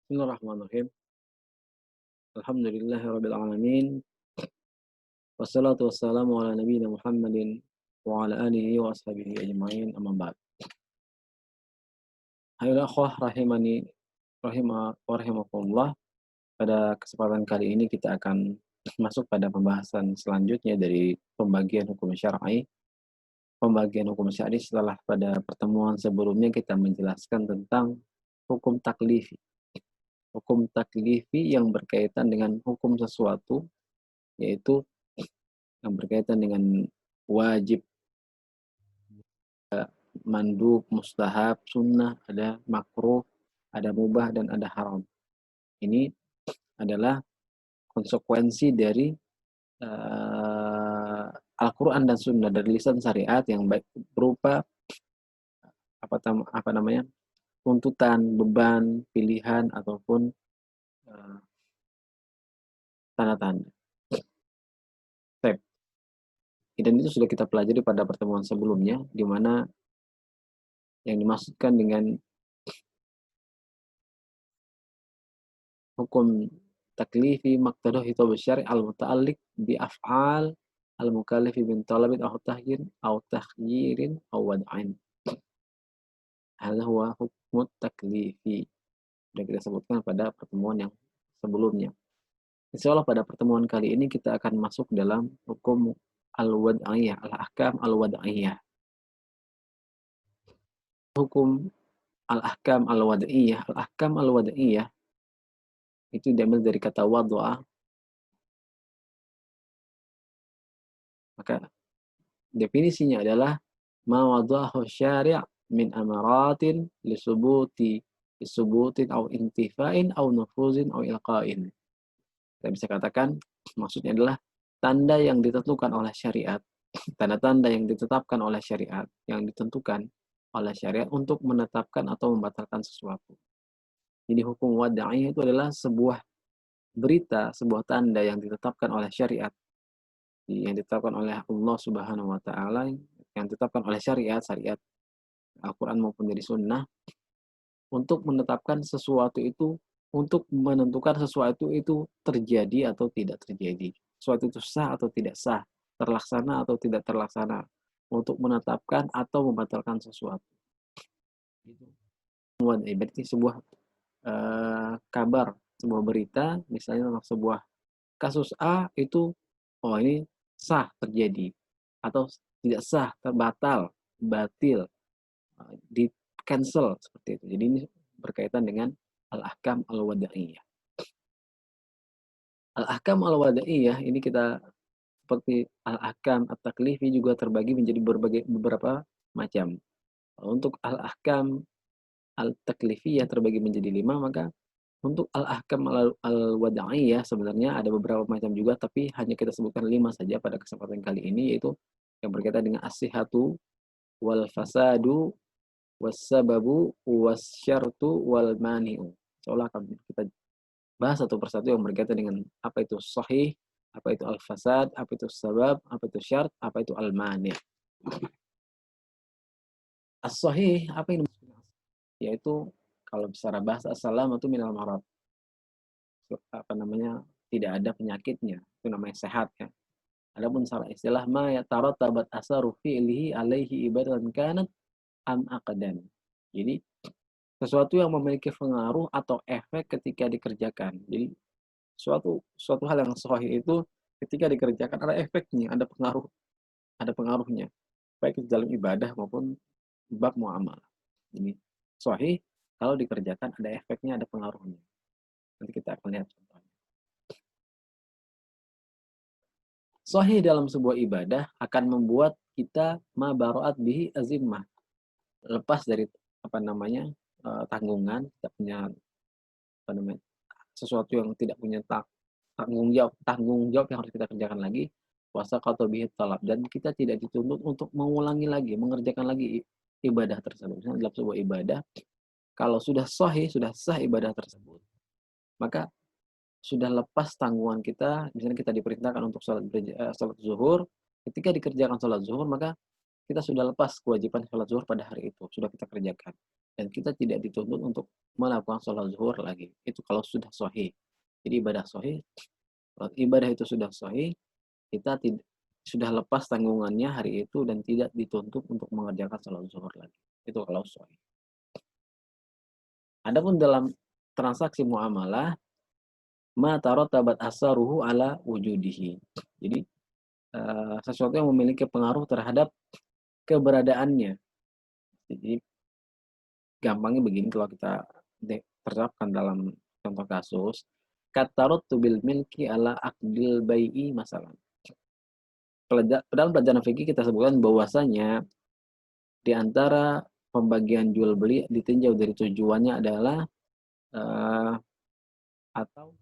Bismillahirrahmanirrahim. Alhamdulillahirabbil alamin. Wassalatu wassalamu ala nabiyyina Muhammadin wa ala alihi wa ashabihi ajmain. Amma ba'd. Ayolah akhwah rahimani wa rahimakumullah. Pada kesempatan kali ini kita akan masuk pada pembahasan selanjutnya dari pembagian hukum syar'i. Pembagian hukum syar'i setelah pada pertemuan sebelumnya kita menjelaskan tentang hukum taklifi. Hukum taklifi yang berkaitan dengan hukum sesuatu, yaitu yang berkaitan dengan wajib, mandub, mustahab, sunnah, ada makruh, ada mubah, dan ada haram. Ini adalah konsekuensi dari Al-Quran dan Sunnah, dari lisan syariat yang baik berupa apa namanya tuntutan, beban, pilihan, ataupun tanda-tanda. Dan itu sudah kita pelajari pada pertemuan sebelumnya, di mana yang dimaksudkan dengan hukum taklifi maqtadah hitab syari' al-muta'alliq bi af'al al-mukallifi min talabin aw tahyin aw takhyirin aw wad'in. Hadza huwa hukmu taklifi. Sudah kita sebutkan pada pertemuan yang sebelumnya. Insyaallah pada pertemuan kali ini kita akan masuk dalam hukum al-wad'iyah, al-ahkam al-wad'iyah. Hukum al-ahkam al-wad'iyah, al-ahkam al-wad'iyah itu diambil dari kata wad'a. Maka definisinya adalah ma wada'ahu syari' min amaratin lisubutin aw intifa'in aw nufuzin aw ilqa'in. Kita bisa katakan maksudnya adalah tanda yang ditentukan oleh syariat, tanda-tanda yang ditetapkan oleh syariat, yang ditentukan oleh syariat untuk menetapkan atau membatalkan sesuatu. Jadi hukum wad'iyah itu adalah sebuah berita, sebuah tanda yang ditetapkan oleh syariat, yang ditetapkan oleh Allah Subhanahu wa taala, yang ditetapkan oleh syariat Al-Quran maupun dari sunnah, untuk menetapkan sesuatu itu, untuk menentukan sesuatu itu terjadi atau tidak terjadi, sesuatu itu sah atau tidak sah, terlaksana atau tidak terlaksana, untuk menetapkan atau membatalkan sesuatu. Berarti sebuah kabar, sebuah berita, misalnya tentang sebuah kasus A itu, oh ini sah terjadi, atau tidak sah, terbatal, batil, di cancel, seperti itu. Jadi ini berkaitan dengan al-ahkam al-wada'iyah. Al-ahkam al-wada'iyah ini kita seperti al-ahkam at-taklifi juga terbagi menjadi beberapa macam. Untuk al-ahkam al-taklifiyah terbagi menjadi 5, maka untuk al-ahkam al-wada'iyah sebenarnya ada beberapa macam juga, tapi hanya kita sebutkan 5 saja pada kesempatan kali ini, yaitu yang berkaitan dengan as-sihhatu wal fasadu was-sababu wasyartu wal mani'u. Insyaallah akan kita bahas satu persatu yang berkaitan dengan apa itu sahih, apa itu al-fasad, apa itu sabab, apa itu syart, apa itu al-mani'. As-sahih, apa yang dimaksud? Yaitu kalau secara bahasa as-salamatu minal marad. Apa namanya? Tidak ada penyakitnya. Itu namanya sehat ya. Adapun salah istilah ma yatarattabat asaru fi'lihi alaihi ibadatan kanat am aqdan. Jadi sesuatu yang memiliki pengaruh atau efek ketika dikerjakan. Jadi suatu hal yang sahih itu ketika dikerjakan ada efeknya, ada pengaruhnya, baik itu dalam ibadah maupun bab muamalah. Ini sahih kalau dikerjakan ada efeknya, ada pengaruhnya. Nanti kita akan lihat contohnya. Sahih dalam sebuah ibadah akan membuat kita ma bara'at bihi azimmah, lepas dari tanggungan, tidak punya sesuatu yang tidak punya tanggung jawab yang harus kita kerjakan lagi, puasa atau bihi talab, dan kita tidak dituntut untuk mengulangi lagi, mengerjakan lagi ibadah tersebut. Misalnya dalam sebuah ibadah, kalau sudah sahih, sudah sah ibadah tersebut, maka sudah lepas tanggungan kita. Misalnya kita diperintahkan untuk sholat zuhur, ketika dikerjakan sholat zuhur, maka kita sudah lepas kewajiban sholat zuhur pada hari itu, sudah kita kerjakan. dan kita tidak dituntut untuk melakukan sholat zuhur lagi. Itu kalau sudah sahih. Jadi ibadah sahih, kalau ibadah itu sudah sahih, kita tidak sudah lepas tanggungannya hari itu dan tidak dituntut untuk mengerjakan sholat zuhur lagi. Itu kalau sahih. Adapun dalam transaksi muamalah, ma tarattabat asaruhu ala wujudihi. Jadi sesuatu yang memiliki pengaruh terhadap keberadaannya. Jadi gampangnya begini kalau kita terapkan dalam contoh kasus, katarottu bil milki ala aqdil bai'i masalah. Dalam pelajaran fikih kita sebutkan bahwasanya di antara pembagian jual beli ditinjau dari tujuannya adalah atau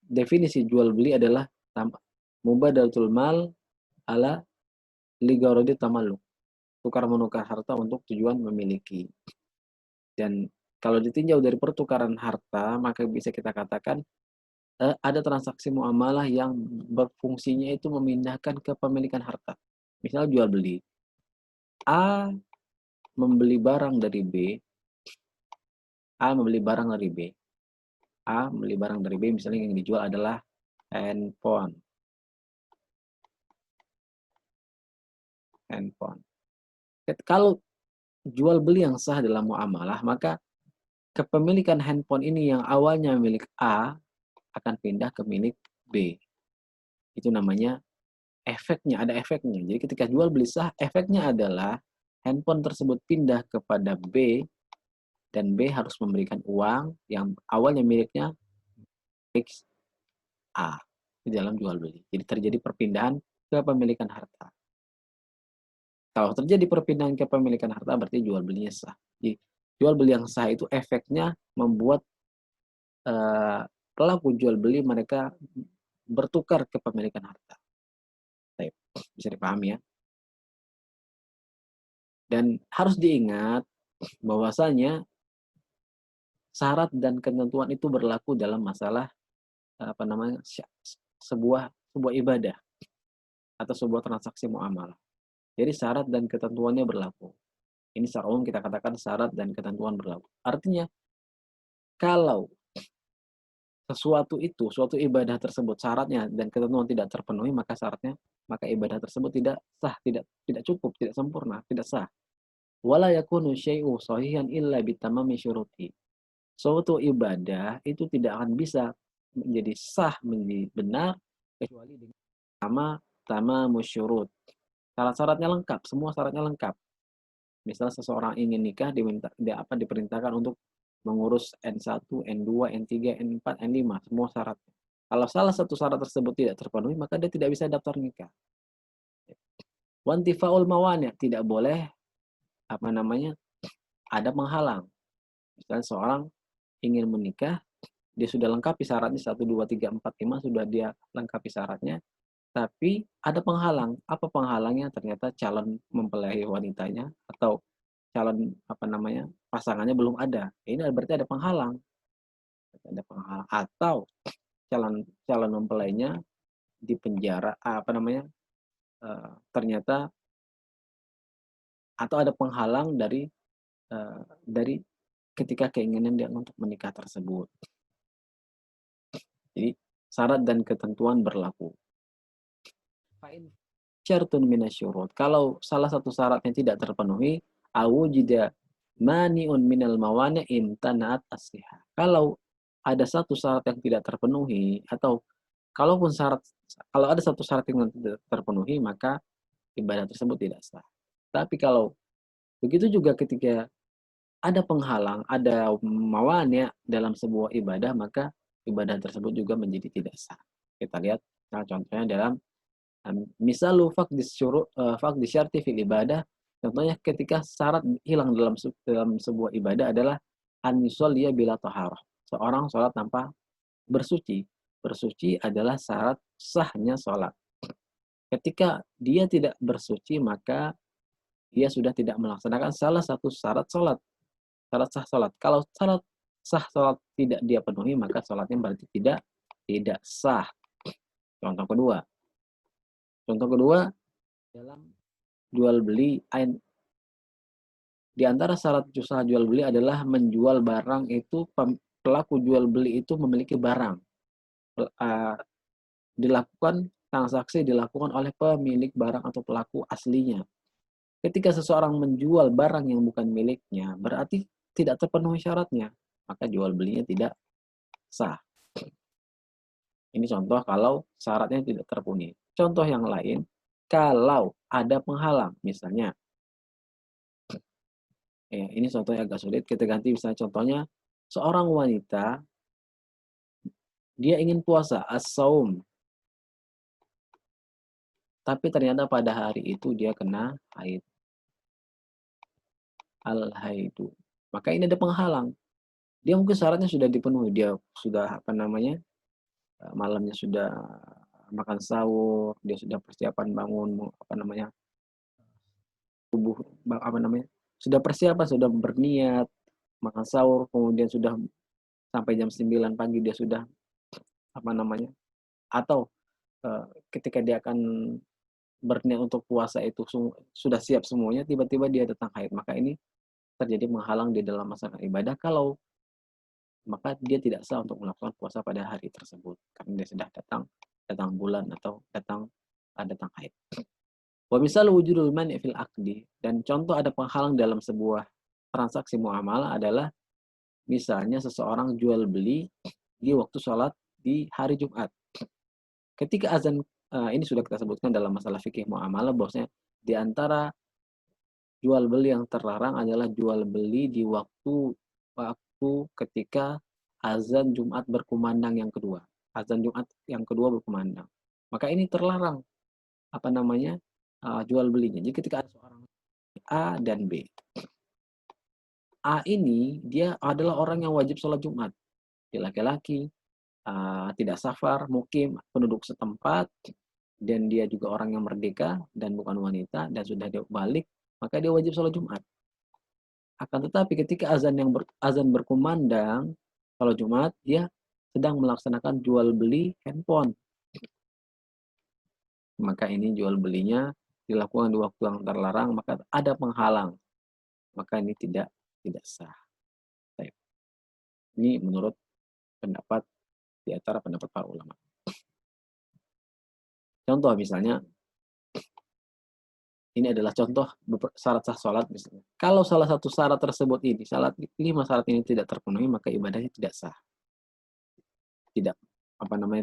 definisi jual beli adalah mubadalatul mal ala ligharadi tamalluk. Tukar menukar harta untuk tujuan memiliki. Dan kalau ditinjau dari pertukaran harta, maka bisa kita katakan ada transaksi muamalah yang berfungsinya itu memindahkan kepemilikan harta. Misal jual beli. A membeli barang dari B, A membeli barang dari B. A membeli barang dari B, misalnya yang dijual adalah handphone. Kalau jual beli yang sah dalam muamalah, maka kepemilikan handphone ini yang awalnya milik A akan pindah ke milik B. Itu namanya efeknya, ada efeknya. Jadi ketika jual beli sah, efeknya adalah handphone tersebut pindah kepada B dan B harus memberikan uang yang awalnya miliknya X A di dalam jual beli. Jadi terjadi perpindahan kepemilikan harta. Kalau terjadi perpindahan kepemilikan harta berarti jual belinya sah. Jadi jual beli yang sah itu efeknya membuat pelaku jual beli mereka bertukar kepemilikan harta. Bisa dipahami ya. Dan harus diingat bahwasanya syarat dan ketentuan itu berlaku dalam masalah sebuah ibadah atau sebuah transaksi muamalah. Jadi syarat dan ketentuannya berlaku. Ini secara umum kita katakan syarat dan ketentuan berlaku. Artinya kalau suatu ibadah tersebut syaratnya dan ketentuan tidak terpenuhi, maka ibadah tersebut tidak sah, tidak cukup, tidak sempurna, tidak sah. Wala yakunu syai'u sahihan illa bitamami syuruti. Suatu ibadah itu tidak akan bisa menjadi sah, menjadi benar kecuali dengan tamamu syurut. Syarat-syaratnya lengkap, semua syaratnya lengkap. Misal seseorang ingin nikah diperintahkan untuk mengurus N1, N2, N3, N4, N5, semua syarat. Kalau salah satu syarat tersebut tidak terpenuhi, maka dia tidak bisa daftar nikah. Wantifaul mawani', tidak boleh ada penghalang. Misalnya seorang ingin menikah, dia sudah lengkapi syaratnya 1, 2, 3, 4, 5, sudah dia lengkapi syaratnya, tapi ada penghalang. Apa penghalangnya? Ternyata calon mempelai wanitanya atau calon pasangannya belum ada. Ini berarti ada penghalang. Atau calon mempelainya di penjara ternyata atau ada penghalang dari ketika keinginan dia untuk menikah tersebut. Jadi syarat dan ketentuan berlaku. Syartun minasyurut. Kalau salah satu syaratnya tidak terpenuhi, awujida mani'un minal mawani' imtana'at as-sihah. Kalau ada satu syarat yang tidak terpenuhi atau kalau ada satu syarat yang tidak terpenuhi, maka ibadah tersebut tidak sah. Tapi kalau begitu juga ketika ada penghalang, ada mawani' dalam sebuah ibadah, maka ibadah tersebut juga menjadi tidak sah. Kita lihat contohnya dalam misalu faqdi syarti fil ibadah. Contohnya ketika syarat hilang dalam sebuah ibadah adalah an yusalliya bila taharah. Seorang sholat tanpa bersuci. Bersuci adalah syarat sahnya sholat. Ketika dia tidak bersuci, maka dia sudah tidak melaksanakan salah satu syarat sholat. Syarat sah sholat. Kalau syarat sah sholat tidak dia penuhi, maka sholatnya berarti tidak sah. Contoh kedua, dalam jual beli Di antara syarat usaha jual beli adalah menjual barang itu pelaku jual beli itu memiliki barang. Uh, dilakukan transaksi dilakukan oleh pemilik barang atau pelaku aslinya. Ketika seseorang menjual barang yang bukan miliknya, berarti tidak terpenuhi syaratnya, maka jual belinya tidak sah. Ini contoh kalau syaratnya tidak terpenuhi. Contoh yang lain, kalau ada penghalang, misalnya, ini contohnya agak sulit, kita ganti misalnya contohnya, seorang wanita, dia ingin puasa, as-saum, tapi ternyata pada hari itu dia kena haid, al-haidu. Maka ini ada penghalang. Dia mungkin syaratnya sudah dipenuhi, dia sudah malamnya sudah makan sahur, dia sudah persiapan bangun tubuh sudah persiapan, sudah berniat makan sahur, kemudian sudah sampai jam 9 pagi dia sudah atau ketika dia akan berniat untuk puasa itu sudah siap semuanya, tiba-tiba dia datang haid, maka ini terjadi menghalang di dalam melaksanakan ibadah. Maka dia tidak sah untuk melakukan puasa pada hari tersebut karena dia sudah datang bulan atau datang haid. Wa misal wujudul mani' fil aqdi, dan contoh ada penghalang dalam sebuah transaksi muamalah adalah misalnya seseorang jual beli di waktu sholat di hari Jumat. Ketika azan, ini sudah kita sebutkan dalam masalah fikih muamalah bahwasanya di antara jual beli yang terlarang adalah jual beli di waktu ketika azan Jumat berkumandang yang kedua. Azan Jumat yang kedua berkumandang. Maka ini terlarang jual belinya. Jadi ketika ada seorang A dan B. A ini dia adalah orang yang wajib sholat Jumat. Dia laki-laki, tidak safar, mukim, penduduk setempat, dan dia juga orang yang merdeka dan bukan wanita dan sudah dia balik, maka dia wajib sholat Jumat. Akan tetapi ketika azan berkumandang kalau Jumat, dia sedang melaksanakan jual beli handphone. Maka ini jual belinya dilakukan di waktu yang terlarang, maka ada penghalang. Maka ini tidak sah. Ini menurut pendapat di antara pendapat para ulama. Contoh misalnya, ini adalah contoh syarat sah sholat misalnya. Kalau salah satu syarat tersebut ini, 5 syarat ini tidak terpenuhi, maka ibadahnya tidak sah. Tidak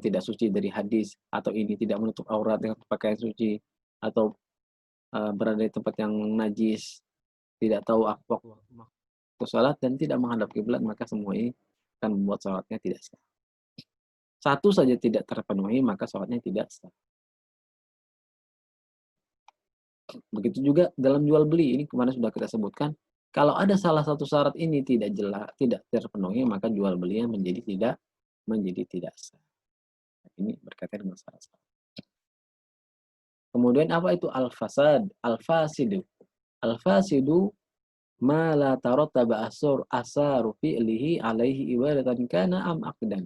tidak suci dari hadis, atau ini tidak menutup aurat dengan pakaian suci, atau berada di tempat yang najis, tidak tahu waktu sholat, dan tidak menghadap kiblat, maka semua ini akan membuat sholatnya tidak sah. Satu saja tidak terpenuhi, maka sholatnya tidak sah. Begitu juga dalam jual beli, ini kemarin sudah kita sebutkan, kalau ada salah satu syarat ini tidak terpenuhi, maka jual belinya menjadi tidak sah. Ini berkaitan dengan syarat. Kemudian apa itu al-fasad? Al-fasidu. Al-fasidu ma la tarattaba asaru fi'lihi alaihi ibadatan kana am aqdan.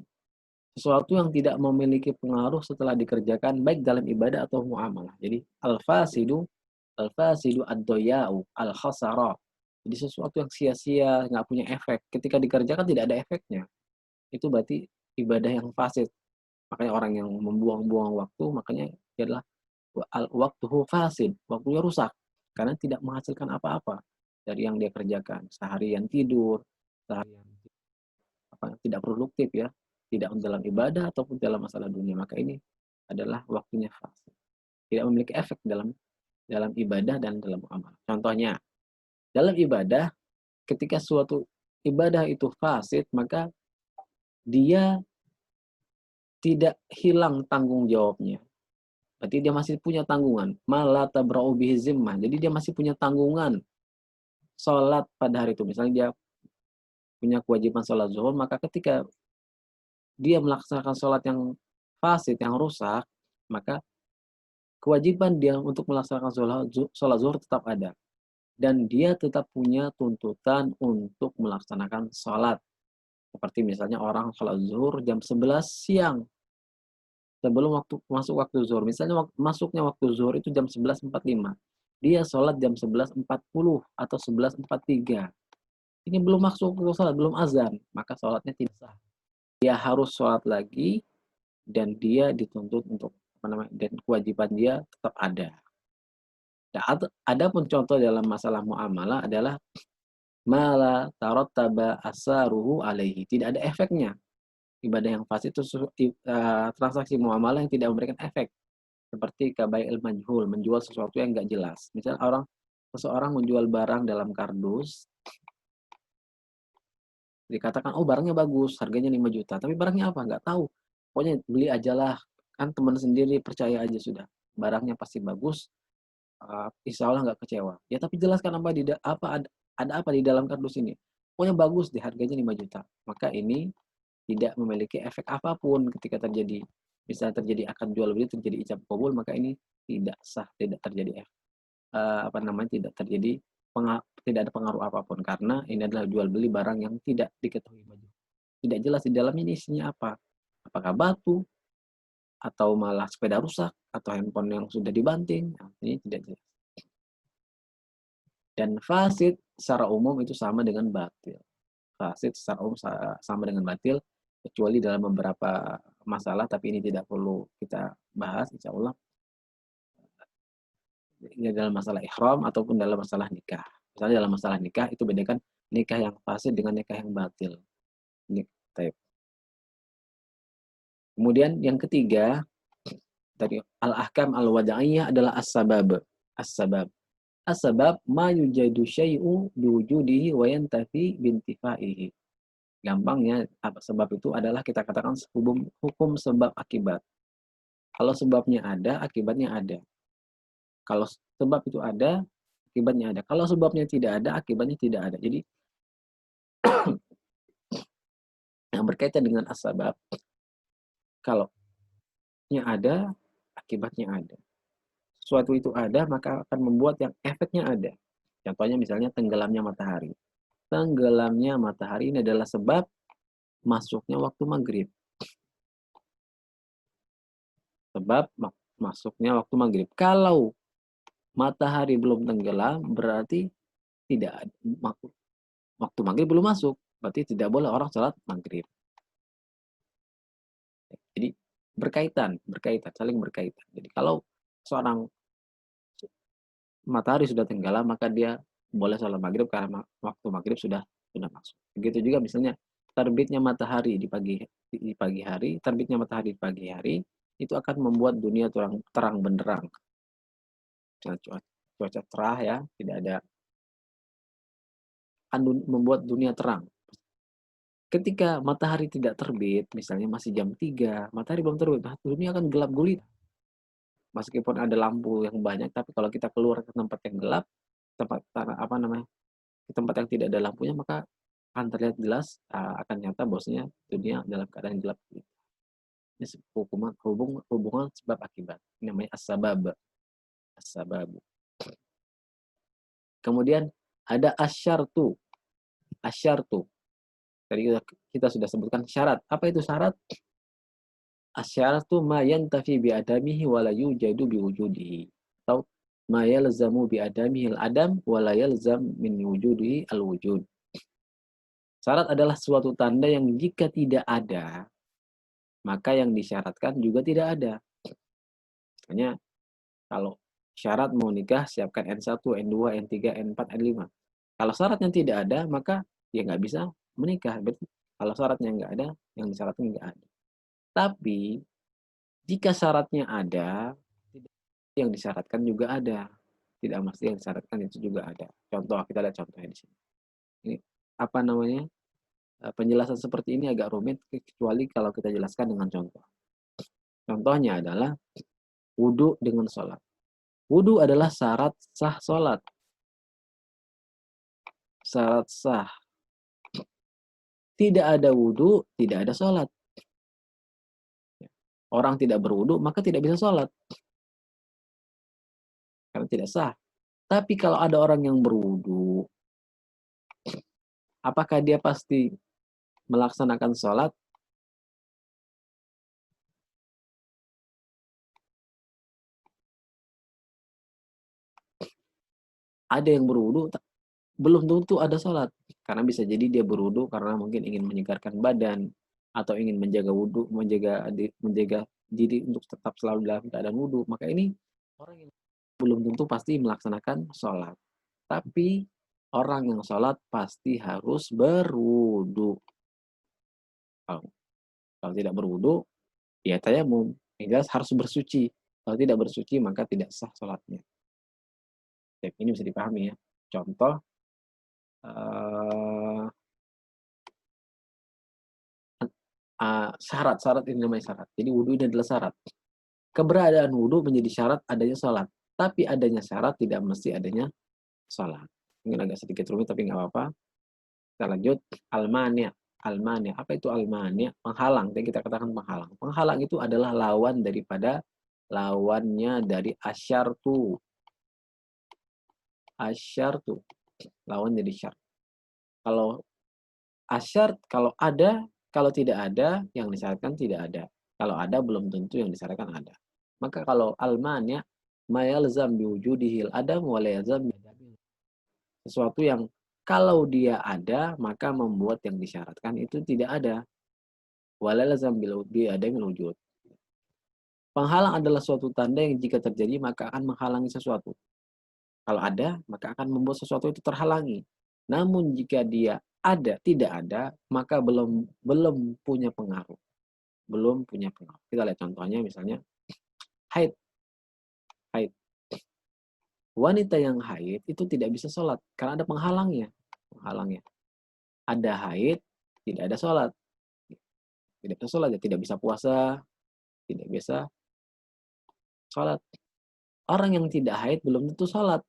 Sesuatu yang tidak memiliki pengaruh setelah dikerjakan baik dalam ibadah atau muamalah. Jadi al-fasidu ad-doya'u al-khasara. Jadi sesuatu yang sia-sia, nggak punya efek. Ketika dikerjakan tidak ada efeknya. Itu berarti ibadah yang fasid. Makanya orang yang membuang-buang waktu, makanya dia adalah waktuhu fasid, waktunya rusak karena tidak menghasilkan apa-apa dari yang dia kerjakan. Seharian tidur, seharian tidak produktif ya, tidak dalam ibadah ataupun dalam masalah dunia, maka ini adalah waktunya fasid. Tidak memiliki efek dalam ibadah dan dalam amal. Contohnya, dalam ibadah ketika suatu ibadah itu fasid, maka dia tidak hilang tanggung jawabnya. Berarti dia masih punya tanggungan. Mala tabra'u bihi zimmah. Jadi dia masih punya tanggungan sholat pada hari itu. Misalnya dia punya kewajiban sholat zuhur, maka ketika dia melaksanakan sholat yang fasid, yang rusak, maka kewajiban dia untuk melaksanakan sholat zuhur tetap ada. Dan dia tetap punya tuntutan untuk melaksanakan sholat. Seperti misalnya orang sholat zuhur jam 11 siang. Sebelum masuk waktu zuhur. Misalnya masuknya waktu zuhur itu jam 11.45. Dia sholat jam 11.40 atau 11.43. Ini belum masuk ke sholat, belum azan, maka sholatnya tidak sah. Dia harus sholat lagi dan dia dituntut untuk dan kewajiban dia tetap ada. Nah, ada pun contoh dalam masalah muamalah adalah mala tarattaba asaruhu alaihi. Tidak ada efeknya. Ibadah yang fasid itu transaksi muamalah yang tidak memberikan efek. Seperti kabai'il majhul, menjual sesuatu yang enggak jelas. Misal seseorang menjual barang dalam kardus, dikatakan, oh barangnya bagus, harganya 5 juta. Tapi barangnya apa? Enggak tahu. Pokoknya beli ajalah. Kan teman sendiri, percaya aja sudah. Barangnya pasti bagus, insya Allah nggak kecewa. Ya tapi jelaskan ada apa di dalam kardus ini. Pokoknya bagus deh, harganya 5 juta. Maka ini tidak memiliki efek apapun ketika terjadi. Bisa terjadi akad jual beli, terjadi ijab kabul, maka ini tidak sah, tidak terjadi tidak terjadi tidak ada pengaruh apapun karena ini adalah jual beli barang yang tidak diketahui tidak jelas di dalamnya ini isinya apa, apakah batu atau malah sepeda rusak atau handphone yang sudah dibanting. Nah, ini tidak jelas. Dan fasid secara umum itu sama dengan batil. Fasid secara umum sama dengan batil kecuali dalam beberapa masalah, tapi ini tidak perlu kita bahas insya Allah. Ini dalam masalah ihram ataupun dalam masalah nikah. Misalnya dalam masalah nikah itu bedakan nikah yang fasid dengan nikah yang batil. Kemudian yang ketiga dari al-ahkam al-wada'iyah adalah as-sabab. As-sabab. As-sabab ma yujadu syai'u biwujudihi wa yantafi bintifaihi. Gampangnya sebab itu adalah kita katakan hukum sebab akibat. Kalau sebabnya ada, akibatnya ada. Kalau sebab itu ada, akibatnya ada. Kalau sebabnya tidak ada, akibatnya tidak ada. Jadi yang berkaitan dengan as-sabab, kalau ada, akibatnya ada. Sesuatu itu ada, maka akan membuat yang efeknya ada. Contohnya misalnya tenggelamnya matahari. Tenggelamnya matahari ini adalah sebab masuknya waktu maghrib. Sebab masuknya waktu maghrib. Kalau matahari belum tenggelam, berarti tidak waktu maghrib belum masuk. Berarti tidak boleh orang sholat maghrib. Jadi berkaitan, saling berkaitan. Jadi kalau seorang matahari sudah tenggelam, maka dia boleh sholat maghrib karena waktu maghrib sudah masuk. Begitu juga misalnya terbitnya matahari di pagi hari, terbitnya matahari di pagi hari itu akan membuat dunia terang benderang. Cuaca cerah ya, tidak ada, akan membuat dunia terang. Ketika matahari tidak terbit, misalnya masih jam 3, matahari belum terbit, dunia akan gelap gulita. Meskipun ada lampu yang banyak, tapi kalau kita keluar ke tempat yang gelap, ke tempat yang tidak ada lampunya, maka akan terlihat jelas, akan nyata bahwasanya dunia dalam keadaan gelap. Ini hubungan sebab akibat. Ini namanya as-sabab. As-sabab. Kemudian ada asyartu. Asyartu. Tadi kita sudah sebutkan syarat. Apa itu syarat? Asyaratu ma yantafi bi adamihi wa la yujadu bi wujudihi. Atau ma yalzamu bi adamihi al-adam wa la yalzam min wujudihi al-wujud. Syarat adalah suatu tanda yang jika tidak ada, maka yang disyaratkan juga tidak ada. Misalnya, kalau syarat mau nikah, siapkan N1, N2, N3, N4, N5. Kalau syaratnya tidak ada, maka ya nggak bisa menikah. Berarti kalau syaratnya nggak ada, yang disyaratkan nggak ada. Tapi, jika syaratnya ada, yang disyaratkan juga ada. Tidak mesti yang disyaratkan itu juga ada. Contoh, kita lihat contohnya di sini. Ini apa namanya? Penjelasan seperti ini agak rumit, kecuali kalau kita jelaskan dengan contoh. Contohnya adalah wudhu dengan sholat. Wudhu adalah syarat sah sholat. Syarat sah. Tidak ada wudhu, tidak ada sholat. Orang tidak berwudhu, maka tidak bisa sholat. Karena tidak sah. Tapi kalau ada orang yang berwudhu, apakah dia pasti melaksanakan sholat? Ada yang berwudu belum tentu ada sholat, karena bisa jadi dia berwudu karena mungkin ingin menyegarkan badan, atau ingin menjaga wudu, menjaga diri untuk tetap selalu dalam keadaan wudu. Maka ini orang yang belum tentu pasti melaksanakan sholat. Tapi orang yang sholat pasti harus berwudu. Kalau, kalau tidak berwudu, ya tayamum. Yang jelas harus bersuci. Kalau tidak bersuci, maka tidak sah sholatnya. Ini bisa dipahami ya. Contoh, eh, syarat ini namanya syarat. Jadi wudhu ini adalah syarat. Keberadaan wudhu menjadi syarat adanya sholat. Tapi adanya syarat tidak mesti adanya sholat. Mungkin agak sedikit rumit tapi nggak apa-apa. Kita lanjut. Almania. Almania. Apa itu almania? Penghalang. Jadi kita katakan penghalang. Penghalang itu adalah lawan daripada lawannya dari asyartu. Asyartu. Lawan jadi syarat. Kalau asyart, kalau ada, kalau tidak ada, yang disyaratkan tidak ada. Kalau ada, belum tentu yang disyaratkan ada. Maka kalau almanya, ma yalzam biwujudihil adam wa la yalzam sesuatu yang kalau dia ada, maka membuat yang disyaratkan itu tidak ada. Wa la yalzam bi adamil wujud. Penghalang adalah suatu tanda yang jika terjadi maka akan menghalangi sesuatu. Kalau ada, maka akan membuat sesuatu itu terhalangi. Namun jika dia ada, tidak ada, maka belum punya pengaruh. Belum punya pengaruh. Kita lihat contohnya misalnya haid. Haid. Wanita yang haid itu tidak bisa sholat karena ada penghalangnya. Penghalangnya. Ada haid, tidak ada sholat. Tidak bisa sholat, ya tidak bisa puasa, tidak bisa sholat. Orang yang tidak haid belum tentu sholat.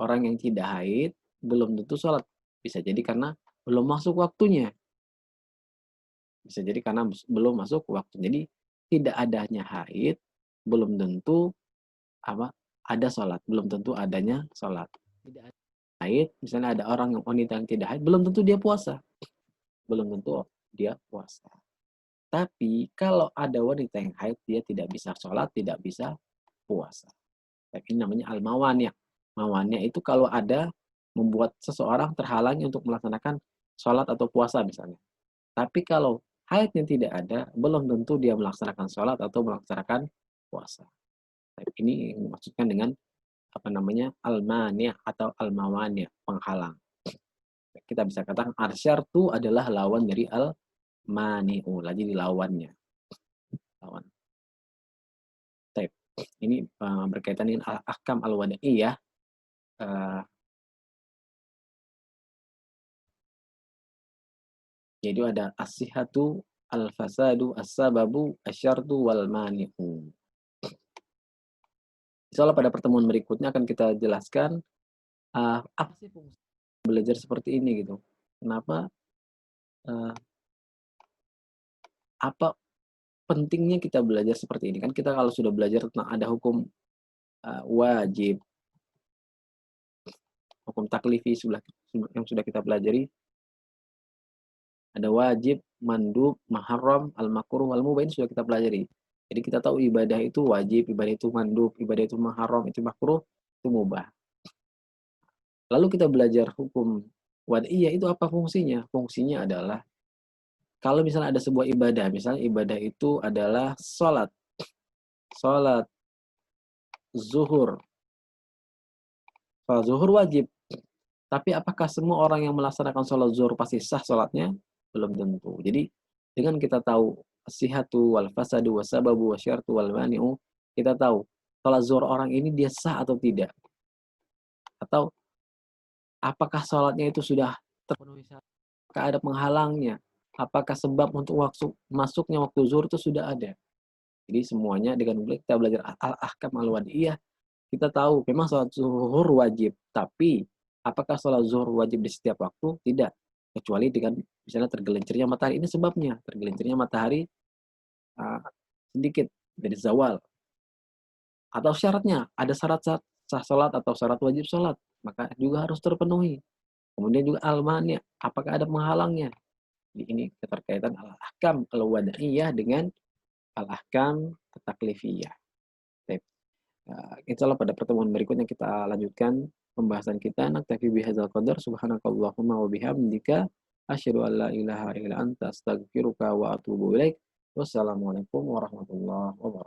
Orang yang tidak haid belum tentu sholat. Bisa jadi karena belum masuk waktunya. Bisa jadi karena belum masuk waktu. Jadi tidak adanya haid belum tentu ada sholat. Belum tentu adanya sholat. Tidak ada haid, misalnya ada orang yang wanita yang tidak haid, belum tentu dia puasa. Belum tentu dia puasa. Tapi kalau ada wanita yang haid, dia tidak bisa sholat, tidak bisa puasa. Tapi ini namanya al-mawani'. Mawani' itu kalau ada membuat seseorang terhalangi untuk melaksanakan sholat atau puasa misalnya. Tapi kalau haidnya tidak ada, belum tentu dia melaksanakan sholat atau melaksanakan puasa. Ini dimaksudkan dengan al-mani' atau al-mawani', penghalang. Kita bisa katakan arsyartu adalah lawan dari al-mani'u, lagi di lawannya. Lawan. Ini berkaitan dengan al-ahkam al-wada'iyah. Jadi ada as-sihhatu, al-fasadu, as-sababu, asyartu, wal mani'u. Insyaallah pada pertemuan berikutnya akan kita jelaskan apa sih fungsi belajar seperti ini gitu. Kenapa apa pentingnya kita belajar seperti ini? Kan kita kalau sudah belajar tentang ada hukum wajib, hukum taklifi yang sudah kita pelajari, ada wajib, mandub, muharram, al-makruh, wal mubah, ini sudah kita pelajari. Jadi kita tahu ibadah itu wajib, ibadah itu mandub, ibadah itu muharram, itu makruh, itu mubah. Lalu kita belajar hukum wad'iyah, itu apa fungsinya? Fungsinya adalah kalau misalnya ada sebuah ibadah, misalnya ibadah itu adalah sholat. Sholat zuhur. Sholat zuhur wajib. Tapi apakah semua orang yang melaksanakan sholat zuhur pasti sah sholatnya? Belum tentu. Jadi dengan kita tahu sihatu wal fasadu wasababu wasyartu wal mani'u, kita tahu sholat zuhur orang ini dia sah atau tidak. Atau apakah sholatnya itu sudah terpenuhi syarat? Apakah ada penghalangnya? Apakah sebab untuk masuknya waktu zuhur itu sudah ada? Jadi semuanya dengan kita belajar al-ahkam al-wad'iyah, kita tahu memang sholat zuhur wajib. Tapi apakah sholat zuhur wajib di setiap waktu? Tidak. Kecuali dengan misalnya tergelincirnya matahari. Ini sebabnya. Tergelincirnya matahari sedikit dari zawal. Atau syaratnya. Ada syarat sah sholat atau syarat wajib sholat. Maka juga harus terpenuhi. Kemudian juga al-mani'. Apakah ada penghalangnya? Jadi ini keterkaitan al-ahkam al-wad'iyah dengan al-ahkam taklifiyah. Insyaallah pada pertemuan berikutnya kita lanjutkan pembahasan kita. Naktafi bihadzal qadar, subhanakallahumma wa bihamdika, asyhadu an la ilaha illa anta, astaghfiruka wa atubu ilaik. Wassalamualaikum warahmatullahi wabarakatuh.